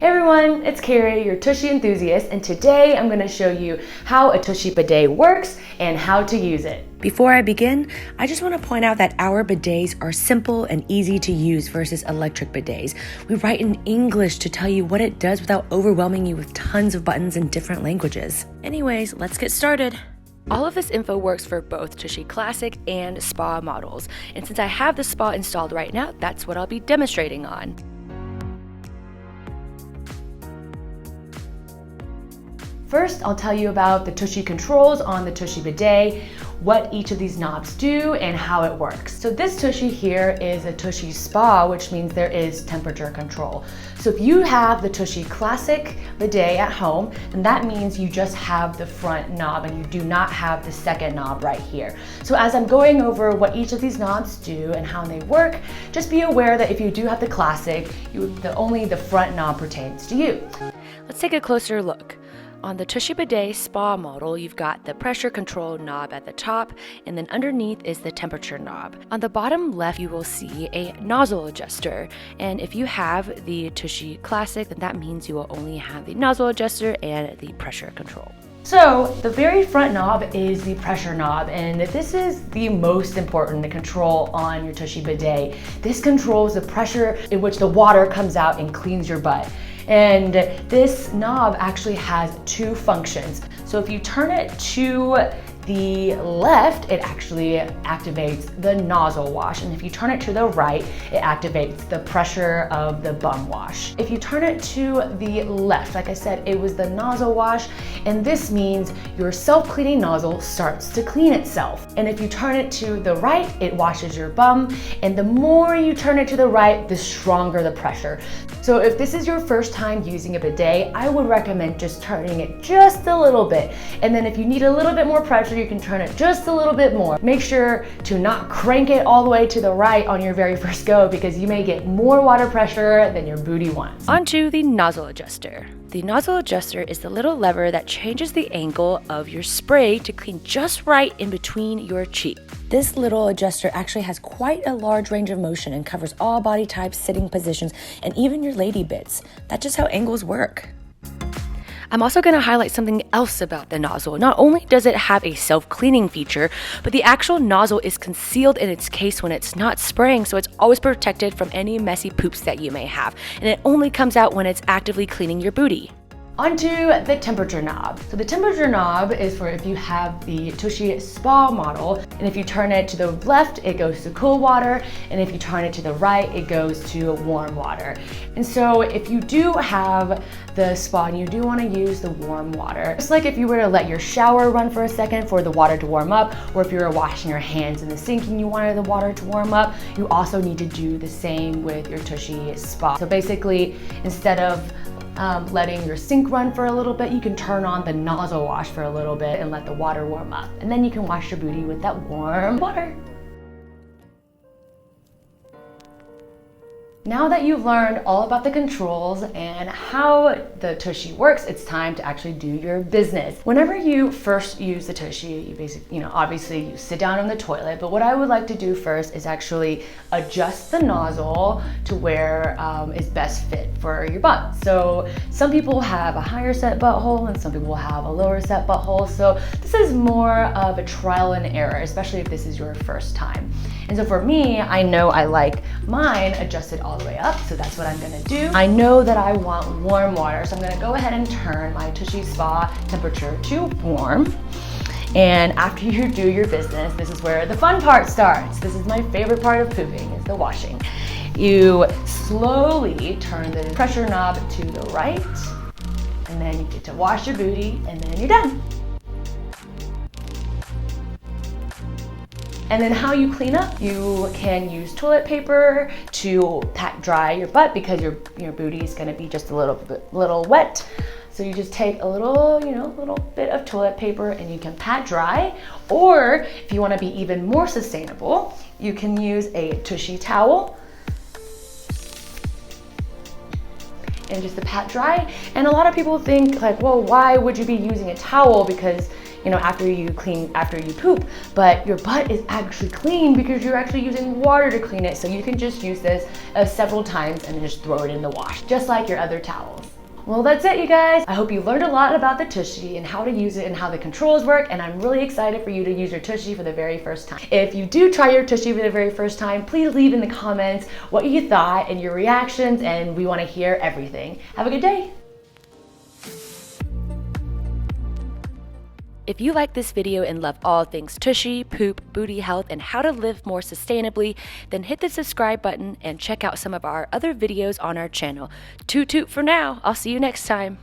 Hey everyone, it's Carrie, your Tushy enthusiast, and today I'm going to show you how a Tushy bidet works and how to use it. Before I begin, I just want to point out that our bidets are simple and easy to use versus electric bidets. We write in English to tell you what it does without overwhelming you with tons of buttons in different languages. Anyways, let's get started. All of this info works for both Tushy Classic and Spa models, and since I have the Spa installed right now, that's what I'll be demonstrating on. First, I'll tell you about the Tushy controls on the Tushy bidet, what each of these knobs do, and how it works. So this Tushy here is a Tushy Spa, which means there is temperature control. So if you have the Tushy Classic bidet at home, then that means you just have the front knob and you do not have the second knob right here. So as I'm going over what each of these knobs do and how they work, just be aware that if you do have the Classic, only the front knob pertains to you. Let's take a closer look. On the Tushy Bidet Spa model, you've got the pressure control knob at the top, and then underneath is the temperature knob. On the bottom left, you will see a nozzle adjuster, and if you have the Tushy Classic, then that means you will only have the nozzle adjuster and the pressure control. So the very front knob is the pressure knob, and this is the most important control on your Tushy bidet. This controls the pressure in which the water comes out and cleans your butt. And this knob actually has two functions. So if you turn it to the left, it actually activates the nozzle wash. And if you turn it to the right, it activates the pressure of the bum wash. If you turn it to the left, like I said, it was the nozzle wash. And this means your self-cleaning nozzle starts to clean itself. And if you turn it to the right, it washes your bum. And the more you turn it to the right, the stronger the pressure. So if this is your first time using a bidet, I would recommend just turning it just a little bit. And then if you need a little bit more pressure, you can turn it just a little bit more. Make sure to not crank it all the way to the right on your very first go, because you may get more water pressure than your booty wants. Onto the nozzle adjuster. The nozzle adjuster is the little lever that changes the angle of your spray to clean just right in between your cheeks. This little adjuster actually has quite a large range of motion and covers all body types, sitting positions, and even your lady bits. That's just how angles work. I'm also going to highlight something else about the nozzle. Not only does it have a self-cleaning feature, but the actual nozzle is concealed in its case when it's not spraying, so it's always protected from any messy poops that you may have. And it only comes out when it's actively cleaning your booty. Onto the temperature knob. So the temperature knob is for if you have the Tushy Spa model, and if you turn it to the left, it goes to cool water, and if you turn it to the right, it goes to warm water. And so if you do have the Spa and you do want to use the warm water, just like if you were to let your shower run for a second for the water to warm up, or if you were washing your hands in the sink and you wanted the water to warm up, you also need to do the same with your Tushy Spa. So basically, instead of letting your sink run for a little bit, you can turn on the nozzle wash for a little bit and let the water warm up. And then you can wash your booty with that warm water. Now that you've learned all about the controls and how the Tushy works, it's time to actually do your business. Whenever you first use the Tushy, obviously you sit down on the toilet, but what I would like to do first is actually adjust the nozzle to where it's best fit for your butt. So some people have a higher set butthole and some people have a lower set butthole. So this is more of a trial and error, especially if this is your first time. And so for me, I know I like mine adjusted all the way up, so that's what I'm gonna do. I know that I want warm water, so I'm gonna go ahead and turn my Tushy Spa temperature to warm. And after you do your business, this is where the fun part starts. This is my favorite part of pooping, is the washing. You slowly turn the pressure knob to the right, and then you get to wash your booty, and then you're done. And then how you clean up, you can use toilet paper to pat dry your butt, because your booty is gonna be just a little wet. So you just take a little bit of toilet paper and you can pat dry. Or if you wanna be even more sustainable, you can use a Tushy towel and just a pat dry. And a lot of people think like, well, why would you be using a towel? Because after you poop, but your butt is actually clean because you're actually using water to clean it. So you can just use this several times and then just throw it in the wash, just like your other towels. Well, that's it, you guys. I hope you learned a lot about the Tushy and how to use it and how the controls work, and I'm really excited for you to use your Tushy for the very first time. If you do try your Tushy for the very first time, please leave in the comments what you thought and your reactions, and we want to hear everything. Have a good day. If you like this video and love all things tushy, poop, booty health, and how to live more sustainably, then hit the subscribe button and check out some of our other videos on our channel. Toot toot for now. I'll see you next time.